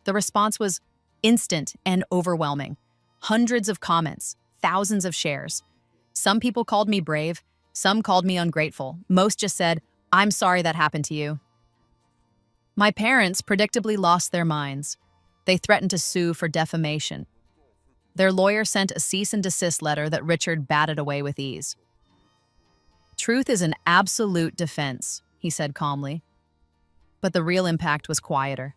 The response was instant and overwhelming. Hundreds of comments, thousands of shares. Some people called me brave, some called me ungrateful. Most just said, "I'm sorry that happened to you." My parents predictably lost their minds. They threatened to sue for defamation. Their lawyer sent a cease and desist letter that Richard batted away with ease. "Truth is an absolute defense," he said calmly. But the real impact was quieter.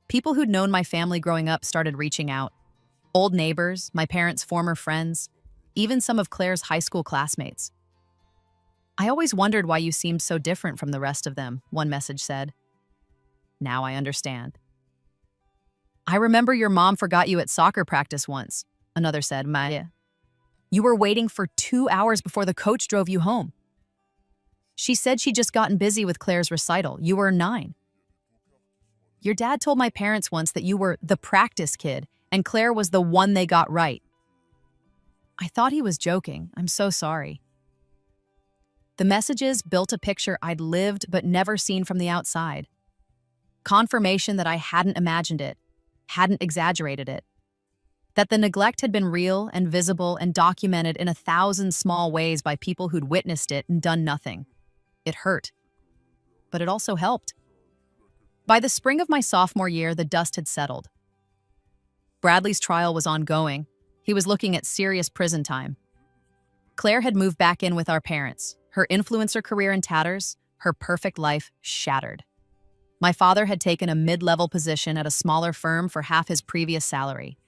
People who'd known my family growing up started reaching out. Old neighbors, my parents' former friends, even some of Claire's high school classmates. "I always wondered why you seemed so different from the rest of them," one message said. "Now I understand." "I remember your mom forgot you at soccer practice once," another said. "Maya, you were waiting for 2 hours before the coach drove you home. She said she'd just gotten busy with Claire's recital. You were 9. Your dad told my parents once that you were the practice kid, and Claire was the one they got right." I thought he was joking. I'm so sorry. The messages built a picture I'd lived but never seen from the outside. Confirmation that I hadn't imagined it, hadn't exaggerated it. That the neglect had been real and visible and documented in 1,000 small ways by people who'd witnessed it and done nothing. It hurt. But it also helped. By the spring of my sophomore year, the dust had settled. Bradley's trial was ongoing. He was looking at serious prison time. Claire had moved back in with our parents, her influencer career in tatters, her perfect life shattered. My father had taken a mid-level position at a smaller firm for half his previous salary.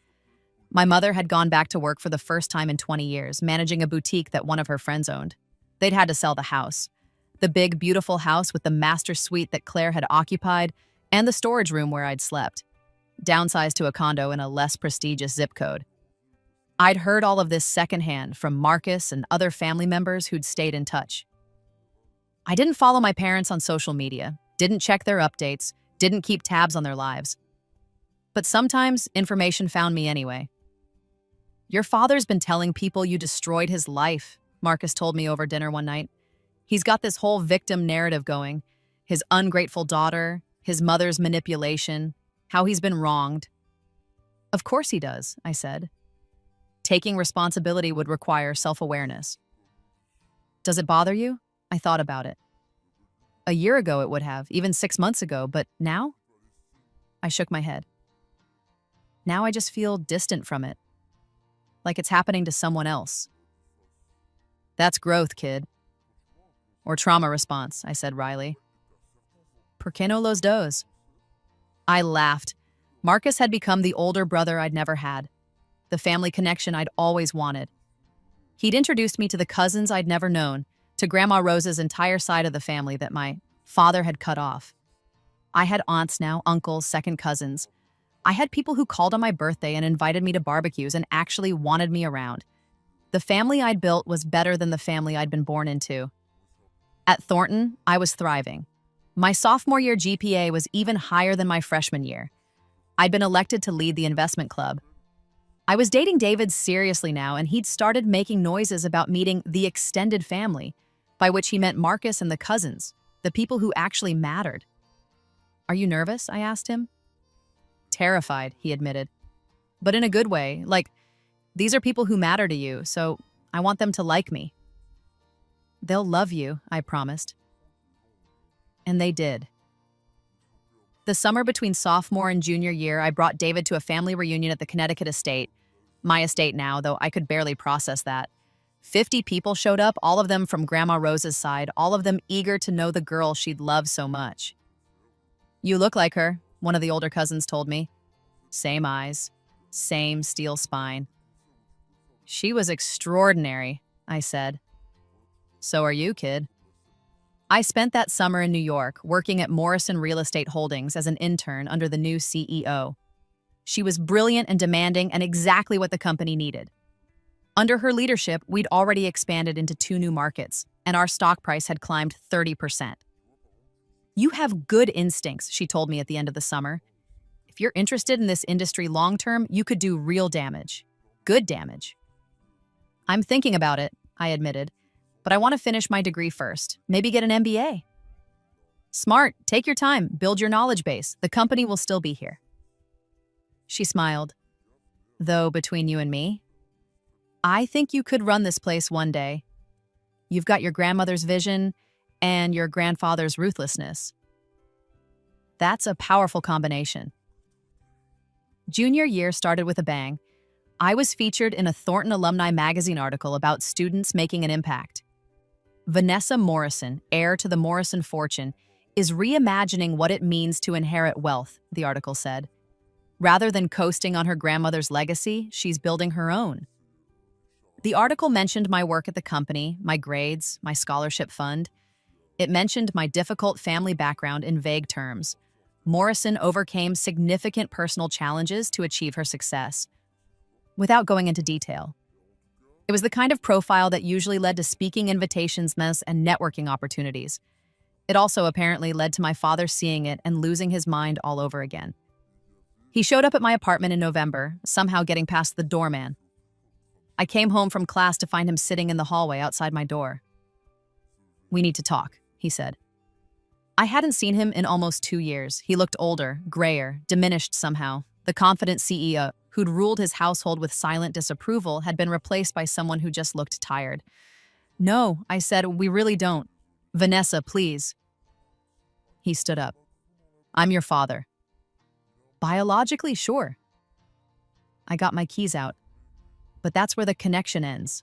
My mother had gone back to work for the first time in 20 years, managing a boutique that one of her friends owned. They'd had to sell the house. The big, beautiful house with the master suite that Claire had occupied and the storage room where I'd slept. Downsized to a condo in a less prestigious zip code. I'd heard all of this secondhand from Marcus and other family members who'd stayed in touch. I didn't follow my parents on social media, didn't check their updates, didn't keep tabs on their lives. But sometimes information found me anyway. "Your father's been telling people you destroyed his life," Marcus told me over dinner one night. "He's got this whole victim narrative going. His ungrateful daughter, his mother's manipulation, how he's been wronged." "Of course he does," I said. Taking responsibility would require self-awareness. "Does it bother you?" I thought about it. A year ago it would have, even 6 months ago, but now? I shook my head. Now I just feel distant from it. Like it's happening to someone else. "That's growth, kid." "Or trauma response," I said wryly. ¿Por qué no los dos? I laughed. Marcus had become the older brother I'd never had, the family connection I'd always wanted. He'd introduced me to the cousins I'd never known, to Grandma Rose's entire side of the family that my father had cut off. I had aunts now, uncles, second cousins. I had people who called on my birthday and invited me to barbecues and actually wanted me around. The family I'd built was better than the family I'd been born into. At Thornton, I was thriving. My sophomore year GPA was even higher than my freshman year. I'd been elected to lead the investment club. I was dating David seriously now, and he'd started making noises about meeting the extended family, by which he meant Marcus and the cousins, the people who actually mattered. Are you nervous? I asked him. Terrified, he admitted. But in a good way, like, these are people who matter to you, so I want them to like me. They'll love you, I promised. And they did. The summer between sophomore and junior year, I brought David to a family reunion at the Connecticut estate. My estate now, though I could barely process that. 50 people showed up, all of them from Grandma Rose's side, all of them eager to know the girl she'd loved so much. You look like her, one of the older cousins told me. Same eyes, same steel spine. She was extraordinary, I said. So are you, kid. I spent that summer in New York, working at Morrison Real Estate Holdings as an intern under the new CEO. She was brilliant and demanding and exactly what the company needed. Under her leadership, we'd already expanded into 2 new markets, and our stock price had climbed 30%. You have good instincts, she told me at the end of the summer. If you're interested in this industry long-term, you could do real damage. Good damage. I'm thinking about it, I admitted, but I want to finish my degree first, maybe get an MBA. Smart, take your time, build your knowledge base. The company will still be here. She smiled. Though between you and me, I think you could run this place one day. You've got your grandmother's vision and your grandfather's ruthlessness. That's a powerful combination. Junior year started with a bang. I was featured in a Thornton Alumni magazine article about students making an impact. Vanessa Morrison, heir to the Morrison fortune, is reimagining what it means to inherit wealth, the article said. Rather than coasting on her grandmother's legacy, she's building her own. The article mentioned my work at the company, my grades, my scholarship fund. It mentioned my difficult family background in vague terms. Morrison overcame significant personal challenges to achieve her success, without going into detail. It was the kind of profile that usually led to speaking invitations and networking opportunities. It also apparently led to my father seeing it and losing his mind all over again. He showed up at my apartment in November, somehow getting past the doorman. I came home from class to find him sitting in the hallway outside my door. We need to talk, he said. I hadn't seen him in almost 2 years. He looked older, grayer, diminished somehow. The confident CEO who'd ruled his household with silent disapproval had been replaced by someone who just looked tired. No, I said, we really don't. Vanessa, please. He stood up. I'm your father. Biologically, sure. I got my keys out. But that's where the connection ends.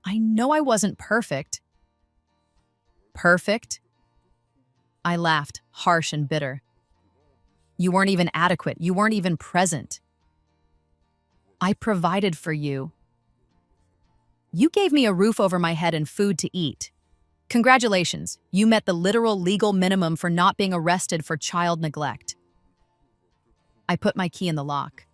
I know I wasn't perfect. Perfect? I laughed, harsh and bitter. You weren't even adequate. You weren't even present. I provided for you. You gave me a roof over my head and food to eat. Congratulations, you met the literal legal minimum for not being arrested for child neglect. I put my key in the lock.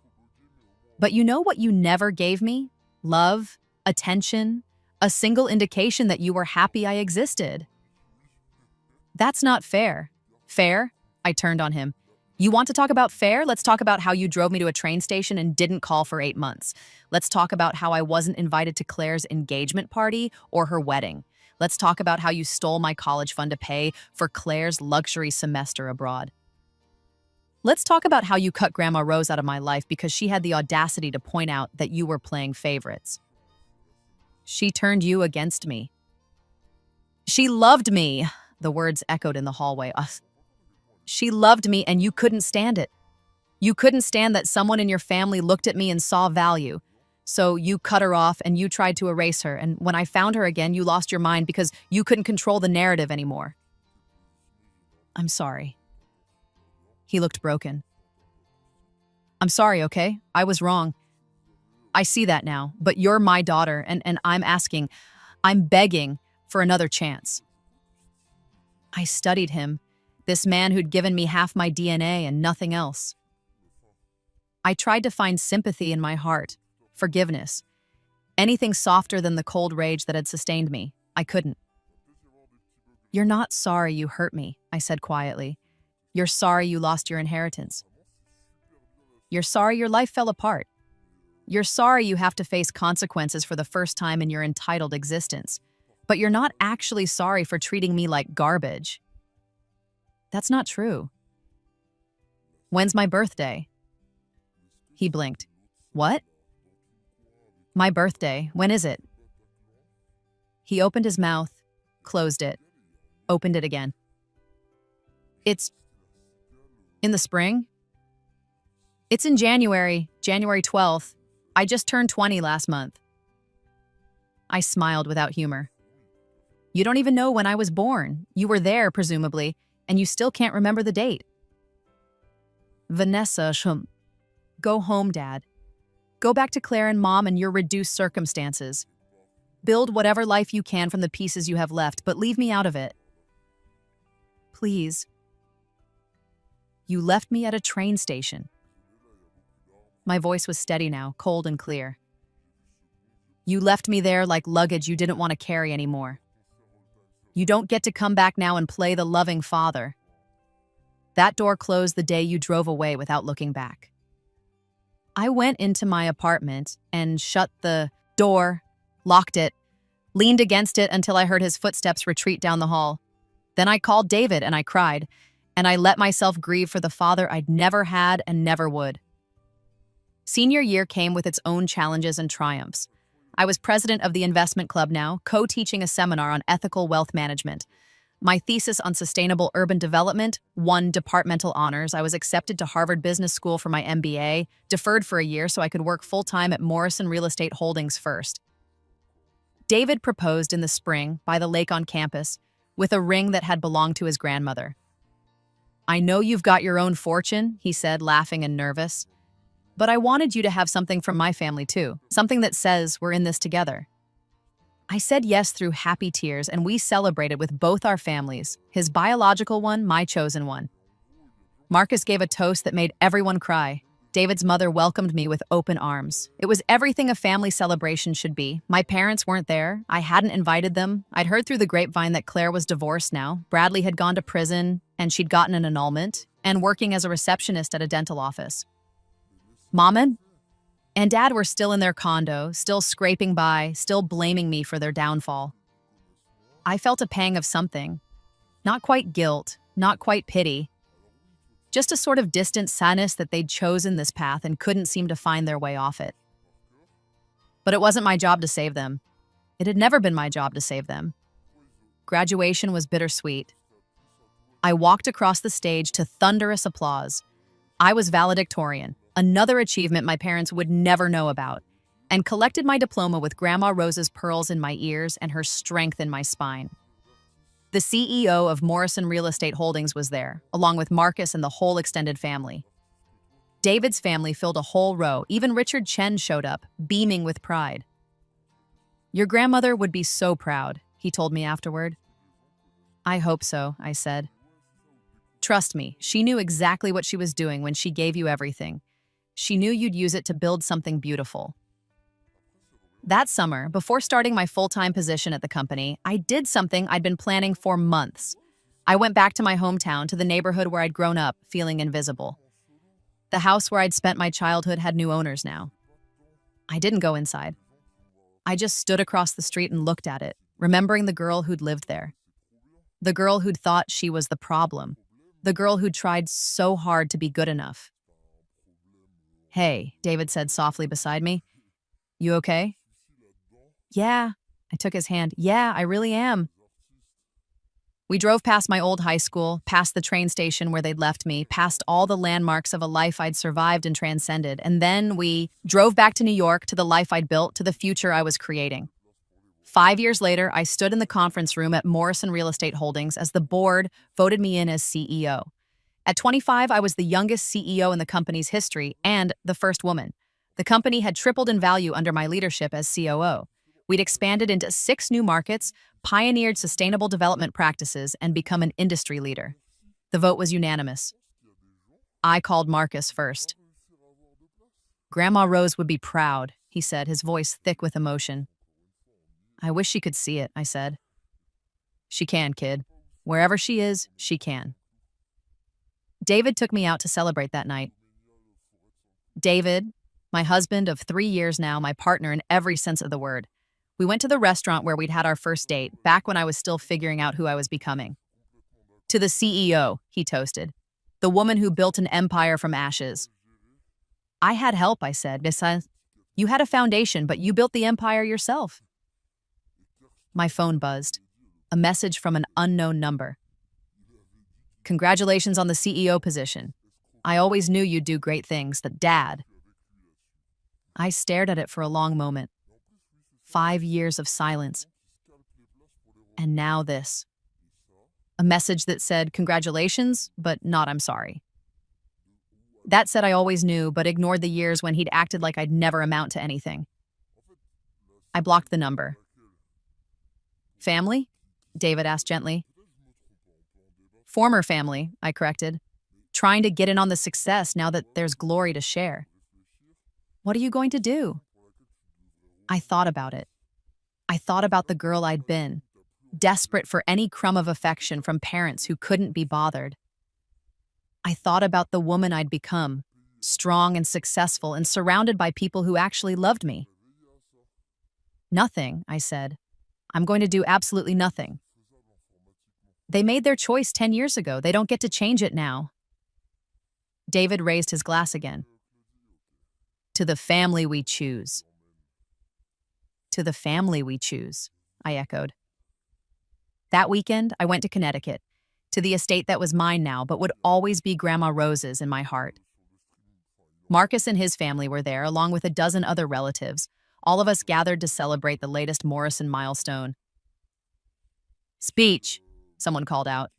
But you know what you never gave me? Love, attention, a single indication that you were happy I existed. That's not fair. Fair? I turned on him. You want to talk about fair? Let's talk about how you drove me to a train station and didn't call for 8 months. Let's talk about how I wasn't invited to Claire's engagement party or her wedding. Let's talk about how you stole my college fund to pay for Claire's luxury semester abroad. Let's talk about how you cut Grandma Rose out of my life because she had the audacity to point out that you were playing favorites. She turned you against me. She loved me, the words echoed in the hallway. She loved me and you couldn't stand it. You couldn't stand that someone in your family looked at me and saw value. So you cut her off and you tried to erase her, and when I found her again, you lost your mind because you couldn't control the narrative anymore. I'm sorry. He looked broken. I'm sorry, okay? I was wrong. I see that now, but you're my daughter, and I'm begging for another chance. I studied him, this man who'd given me half my DNA and nothing else. I tried to find sympathy in my heart, forgiveness, anything softer than the cold rage that had sustained me. I couldn't. You're not sorry you hurt me, I said quietly. You're sorry you lost your inheritance. You're sorry your life fell apart. You're sorry you have to face consequences for the first time in your entitled existence. But you're not actually sorry for treating me like garbage. That's not true. When's my birthday? He blinked. What? My birthday. When is it? He opened his mouth, closed it, opened it again. It's in the spring? It's in January 12th. I just turned 20 last month. I smiled without humor. You don't even know when I was born. You were there, presumably, and you still can't remember the date. Vanessa, go home, Dad. Go back to Claire and Mom and your reduced circumstances. Build whatever life you can from the pieces you have left, but leave me out of it. Please. You left me at a train station. My voice was steady now, cold and clear. You left me there like luggage you didn't want to carry anymore. You don't get to come back now and play the loving father. That door closed the day you drove away without looking back. I went into my apartment and shut the door, locked it, leaned against it until I heard his footsteps retreat down the hall. Then I called David and I cried, and I let myself grieve for the father I'd never had and never would. Senior year came with its own challenges and triumphs. I was president of the investment club now, co-teaching a seminar on ethical wealth management. My thesis on sustainable urban development won departmental honors. I was accepted to Harvard Business School for my MBA, deferred for a year so I could work full-time at Morrison Real Estate Holdings first. David proposed in the spring by the lake on campus with a ring that had belonged to his grandmother. I know you've got your own fortune, he said, laughing and nervous. But I wanted you to have something from my family too, something that says we're in this together. I said yes through happy tears, and we celebrated with both our families, his biological one, my chosen one. Marcus gave a toast that made everyone cry. David's mother welcomed me with open arms. It was everything a family celebration should be. My parents weren't there. I hadn't invited them. I'd heard through the grapevine that Claire was divorced now. Bradley had gone to prison, and she'd gotten an annulment, and working as a receptionist at a dental office. Mom and Dad were still in their condo, still scraping by, still blaming me for their downfall. I felt a pang of something. Not quite guilt, not quite pity. Just a sort of distant sadness that they'd chosen this path and couldn't seem to find their way off it. But it wasn't my job to save them. It had never been my job to save them. Graduation was bittersweet. I walked across the stage to thunderous applause. I was valedictorian, another achievement my parents would never know about, and collected my diploma with Grandma Rose's pearls in my ears and her strength in my spine. The CEO of Morrison Real Estate Holdings was there, along with Marcus and the whole extended family. David's family filled a whole row. Even Richard Chen showed up, beaming with pride. Your grandmother would be so proud, he told me afterward. I hope so, I said. Trust me, she knew exactly what she was doing when she gave you everything. She knew you'd use it to build something beautiful. That summer, before starting my full-time position at the company, I did something I'd been planning for months. I went back to my hometown, to the neighborhood where I'd grown up, feeling invisible. The house where I'd spent my childhood had new owners now. I didn't go inside. I just stood across the street and looked at it, remembering the girl who'd lived there. The girl who'd thought she was the problem. The girl who'd tried so hard to be good enough. Hey, David said softly beside me. You okay? Yeah, I took his hand. Yeah, I really am. We drove past my old high school, past the train station where they'd left me, past all the landmarks of a life I'd survived and transcended, and then we drove back to New York, to the life I'd built, to the future I was creating. 5 years later, I stood in the conference room at Morrison Real Estate Holdings as the board voted me in as CEO. At 25, I was the youngest CEO in the company's history and the first woman. The company had tripled in value under my leadership as COO. We'd expanded into 6 new markets, pioneered sustainable development practices, and become an industry leader. The vote was unanimous. I called Marcus first. "Grandma Rose would be proud," he said, his voice thick with emotion. "I wish she could see it," I said. "She can, kid. Wherever she is, she can." David took me out to celebrate that night. David, my husband of 3 years now, my partner in every sense of the word. We went to the restaurant where we'd had our first date, back when I was still figuring out who I was becoming. "To the CEO," he toasted. "The woman who built an empire from ashes." "I had help," I said. "Besides, you had a foundation, but you built the empire yourself." My phone buzzed. A message from an unknown number. "Congratulations on the CEO position. I always knew you'd do great things, that Dad." I stared at it for a long moment. 5 years of silence. And now this. A message that said, "Congratulations, but not I'm sorry." That said, I always knew, but ignored the years when he'd acted like I'd never amount to anything. I blocked the number. "Family?" David asked gently. "Former family," I corrected, trying to get in on the success now that there's glory to share. "What are you going to do?" I thought about it. I thought about the girl I'd been, desperate for any crumb of affection from parents who couldn't be bothered. I thought about the woman I'd become, strong and successful and surrounded by people who actually loved me. "Nothing," I said. "I'm going to do absolutely nothing." "They made their choice 10 years ago. They don't get to change it now." David raised his glass again. "To the family we choose." "To the family we choose," I echoed. That weekend, I went to Connecticut, to the estate that was mine now, but would always be Grandma Rose's in my heart. Marcus and his family were there, along with a dozen other relatives. All of us gathered to celebrate the latest Morrison milestone. "Speech," someone called out.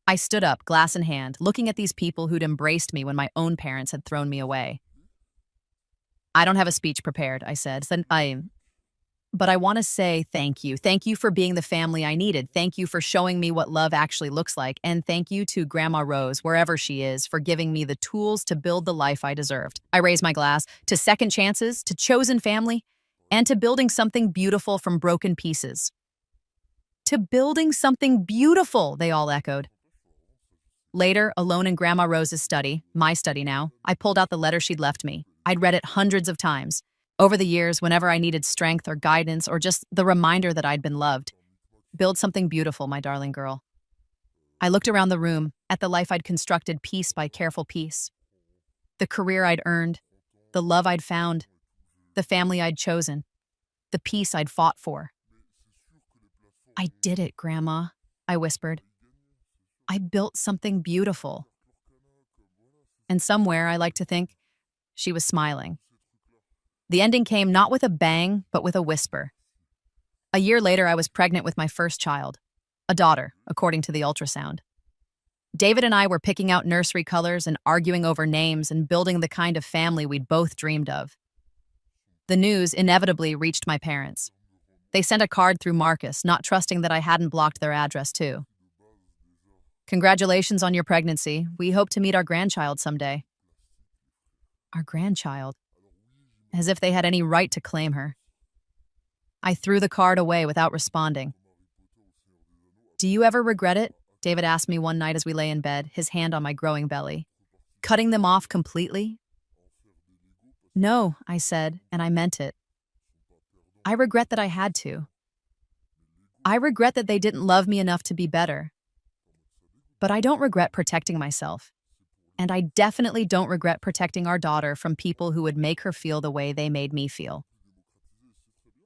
I stood up, glass in hand, looking at these people who'd embraced me when my own parents had thrown me away. "I don't have a speech prepared," I said. But I want to say thank you. Thank you for being the family I needed. Thank you for showing me what love actually looks like. And thank you to Grandma Rose, wherever she is, for giving me the tools to build the life I deserved." I raised my glass to second chances, to chosen family, and to building something beautiful from broken pieces. "To building something beautiful," they all echoed. Later, alone in Grandma Rose's study, my study now, I pulled out the letter she'd left me. I'd read it hundreds of times. Over the years, whenever I needed strength or guidance or just the reminder that I'd been loved. "Build something beautiful, my darling girl." I looked around the room, at the life I'd constructed piece by careful piece. The career I'd earned, the love I'd found, the family I'd chosen, the peace I'd fought for. "I did it, Grandma," I whispered. "I built something beautiful." And somewhere, I like to think, she was smiling. The ending came not with a bang, but with a whisper. A year later, I was pregnant with my first child, a daughter, according to the ultrasound. David and I were picking out nursery colors and arguing over names and building the kind of family we'd both dreamed of. The news inevitably reached my parents. They sent a card through Marcus, not trusting that I hadn't blocked their address too. "Congratulations on your pregnancy. We hope to meet our grandchild someday." Our grandchild. As if they had any right to claim her. I threw the card away without responding. "Do you ever regret it?" David asked me one night as we lay in bed, his hand on my growing belly. "Cutting them off completely?" "No," I said, and I meant it. I regret that I had to. I regret that they didn't love me enough to be better. But I don't regret protecting myself. And I definitely don't regret protecting our daughter from people who would make her feel the way they made me feel.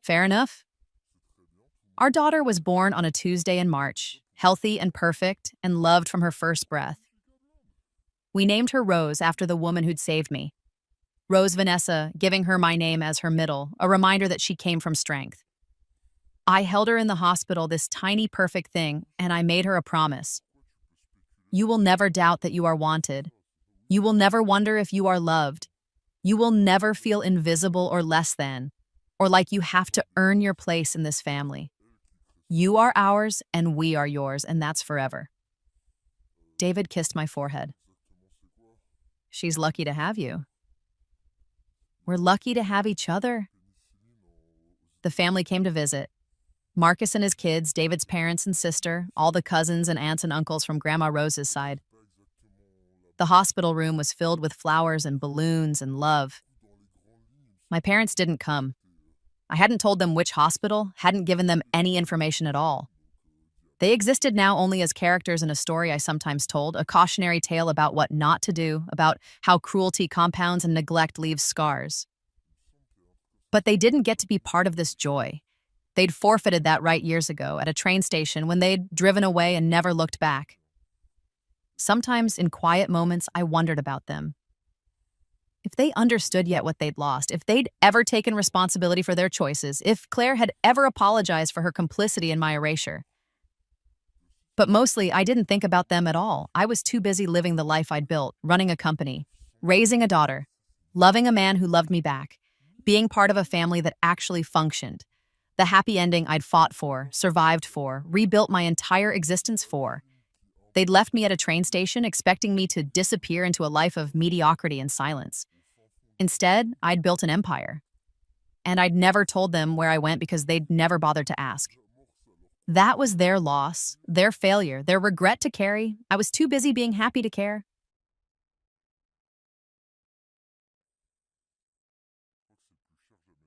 Fair enough? Our daughter was born on a Tuesday in March, healthy and perfect, and loved from her first breath. We named her Rose after the woman who'd saved me. Rose Vanessa, giving her my name as her middle, a reminder that she came from strength. I held her in the hospital, this tiny perfect thing, and I made her a promise. You will never doubt that you are wanted. You will never wonder if you are loved. You will never feel invisible or less than, or like you have to earn your place in this family. You are ours and we are yours, and that's forever. David kissed my forehead. She's lucky to have you. We're lucky to have each other. The family came to visit. Marcus and his kids, David's parents and sister, all the cousins and aunts and uncles from Grandma Rose's side. The hospital room was filled with flowers and balloons and love. My parents didn't come. I hadn't told them which hospital, hadn't given them any information at all. They existed now only as characters in a story I sometimes told, a cautionary tale about what not to do, about how cruelty compounds and neglect leaves scars. But they didn't get to be part of this joy. They'd forfeited that right years ago at a train station when they'd driven away and never looked back. Sometimes in quiet moments, I wondered about them. If they understood yet what they'd lost, if they'd ever taken responsibility for their choices, if Claire had ever apologized for her complicity in my erasure. But mostly, I didn't think about them at all. I was too busy living the life I'd built, running a company, raising a daughter, loving a man who loved me back, being part of a family that actually functioned. The happy ending I'd fought for, survived for, rebuilt my entire existence for. They'd left me at a train station expecting me to disappear into a life of mediocrity and silence. Instead, I'd built an empire. And I'd never told them where I went because they'd never bothered to ask. That was their loss, their failure, their regret to carry. I was too busy being happy to care.